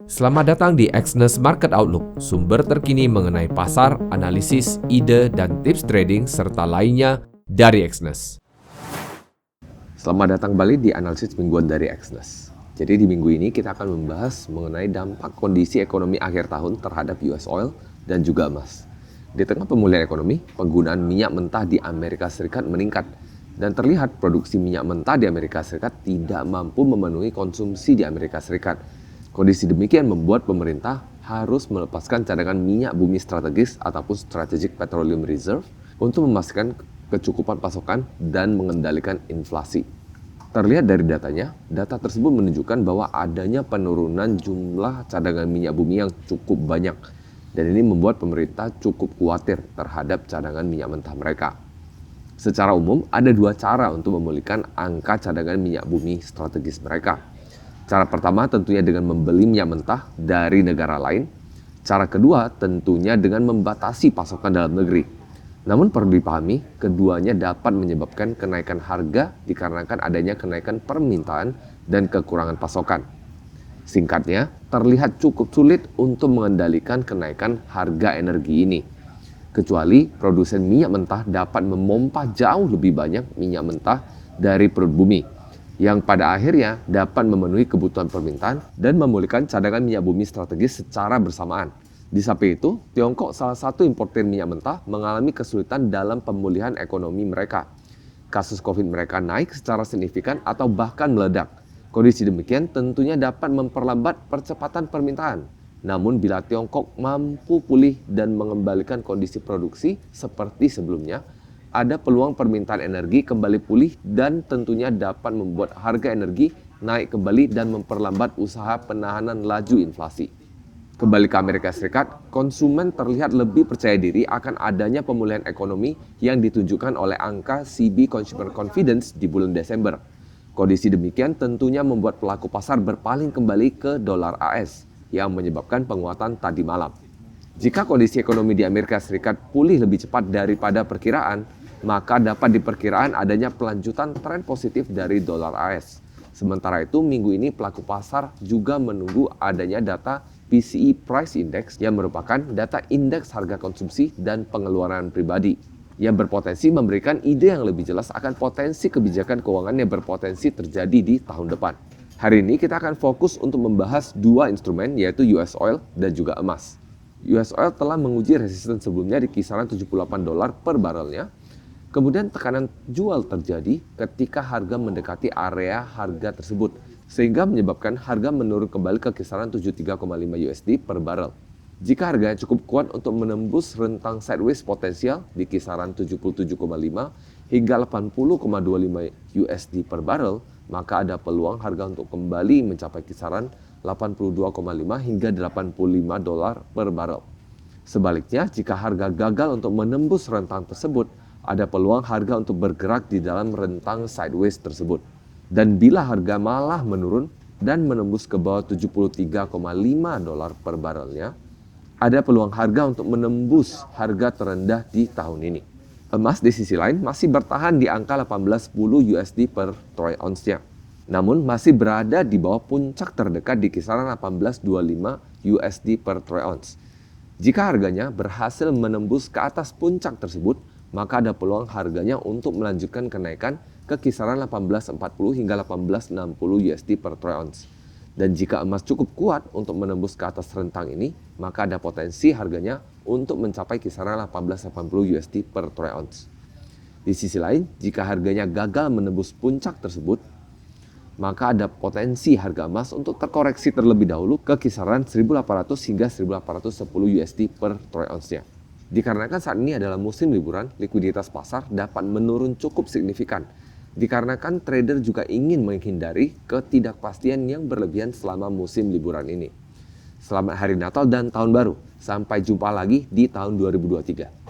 Selamat datang di Exness Market Outlook, sumber terkini mengenai pasar, analisis, ide, dan tips trading, serta lainnya dari Exness. Selamat datang kembali di analisis mingguan dari Exness. Jadi di minggu ini kita akan membahas mengenai dampak kondisi ekonomi akhir tahun terhadap US oil dan juga emas. Di tengah pemulihan ekonomi, penggunaan minyak mentah di Amerika Serikat meningkat dan terlihat produksi minyak mentah di Amerika Serikat tidak mampu memenuhi konsumsi di Amerika Serikat. Kondisi demikian membuat pemerintah harus melepaskan cadangan minyak bumi strategis ataupun Strategic Petroleum Reserve untuk memastikan kecukupan pasokan dan mengendalikan inflasi. Terlihat dari datanya, data tersebut menunjukkan bahwa adanya penurunan jumlah cadangan minyak bumi yang cukup banyak. Dan ini membuat pemerintah cukup khawatir terhadap cadangan minyak mentah mereka. Secara umum, ada dua cara untuk memulihkan angka cadangan minyak bumi strategis mereka. Cara pertama tentunya dengan membeli minyak mentah dari negara lain. Cara kedua tentunya dengan membatasi pasokan dalam negeri. Namun perlu dipahami, keduanya dapat menyebabkan kenaikan harga dikarenakan adanya kenaikan permintaan dan kekurangan pasokan. Singkatnya, terlihat cukup sulit untuk mengendalikan kenaikan harga energi ini. Kecuali produsen minyak mentah dapat memompa jauh lebih banyak minyak mentah dari perut bumi, yang pada akhirnya dapat memenuhi kebutuhan permintaan dan memulihkan cadangan minyak bumi strategis secara bersamaan. Di samping itu, Tiongkok, salah satu importir minyak mentah, mengalami kesulitan dalam pemulihan ekonomi mereka. Kasus COVID mereka naik secara signifikan atau bahkan meledak. Kondisi demikian tentunya dapat memperlambat percepatan permintaan. Namun bila Tiongkok mampu pulih dan mengembalikan kondisi produksi seperti sebelumnya, ada peluang permintaan energi kembali pulih dan tentunya dapat membuat harga energi naik kembali dan memperlambat usaha penahanan laju inflasi. Kembali ke Amerika Serikat, konsumen terlihat lebih percaya diri akan adanya pemulihan ekonomi yang ditunjukkan oleh angka CB Consumer Confidence di bulan Desember. Kondisi demikian tentunya membuat pelaku pasar berpaling kembali ke dolar AS yang menyebabkan penguatan tadi malam. Jika kondisi ekonomi di Amerika Serikat pulih lebih cepat daripada perkiraan, maka dapat diperkirakan adanya pelanjutan tren positif dari dolar AS. Sementara itu, minggu ini pelaku pasar juga menunggu adanya data PCE Price Index yang merupakan data indeks harga konsumsi dan pengeluaran pribadi yang berpotensi memberikan ide yang lebih jelas akan potensi kebijakan keuangan yang berpotensi terjadi di tahun depan. Hari ini kita akan fokus untuk membahas dua instrumen, yaitu US Oil dan juga emas. US Oil telah menguji resistance sebelumnya di kisaran $78 per barelnya. Kemudian tekanan jual terjadi ketika harga mendekati area harga tersebut, sehingga menyebabkan harga menurun kembali ke kisaran 73,5 USD per barel. Jika harganya cukup kuat untuk menembus rentang sideways potensial di kisaran 77,5 hingga 80,25 USD per barel, maka ada peluang harga untuk kembali mencapai kisaran 82,5 hingga 85 dolar per barel. Sebaliknya, jika harga gagal untuk menembus rentang tersebut, ada peluang harga untuk bergerak di dalam rentang sideways tersebut. Dan bila harga malah menurun dan menembus ke bawah 73,5 dolar per barelnya, ada peluang harga untuk menembus harga terendah di tahun ini. Emas di sisi lain masih bertahan di angka 1810 USD per troy ounce-nya. Namun masih berada di bawah puncak terdekat di kisaran 1825 USD per troy ounce. Jika harganya berhasil menembus ke atas puncak tersebut, maka ada peluang harganya untuk melanjutkan kenaikan ke kisaran 1840 hingga 1860 USD per troy ounce. Dan jika emas cukup kuat untuk menembus ke atas rentang ini, maka ada potensi harganya untuk mencapai kisaran 1880 USD per troy ounce. Di sisi lain, jika harganya gagal menembus puncak tersebut, maka ada potensi harga emas untuk terkoreksi terlebih dahulu ke kisaran 1800 hingga 1810 USD per troy ounce-nya. Dikarenakan saat ini adalah musim liburan, likuiditas pasar dapat menurun cukup signifikan. Dikarenakan trader juga ingin menghindari ketidakpastian yang berlebihan selama musim liburan ini. Selamat Hari Natal dan Tahun Baru. Sampai jumpa lagi di tahun 2023.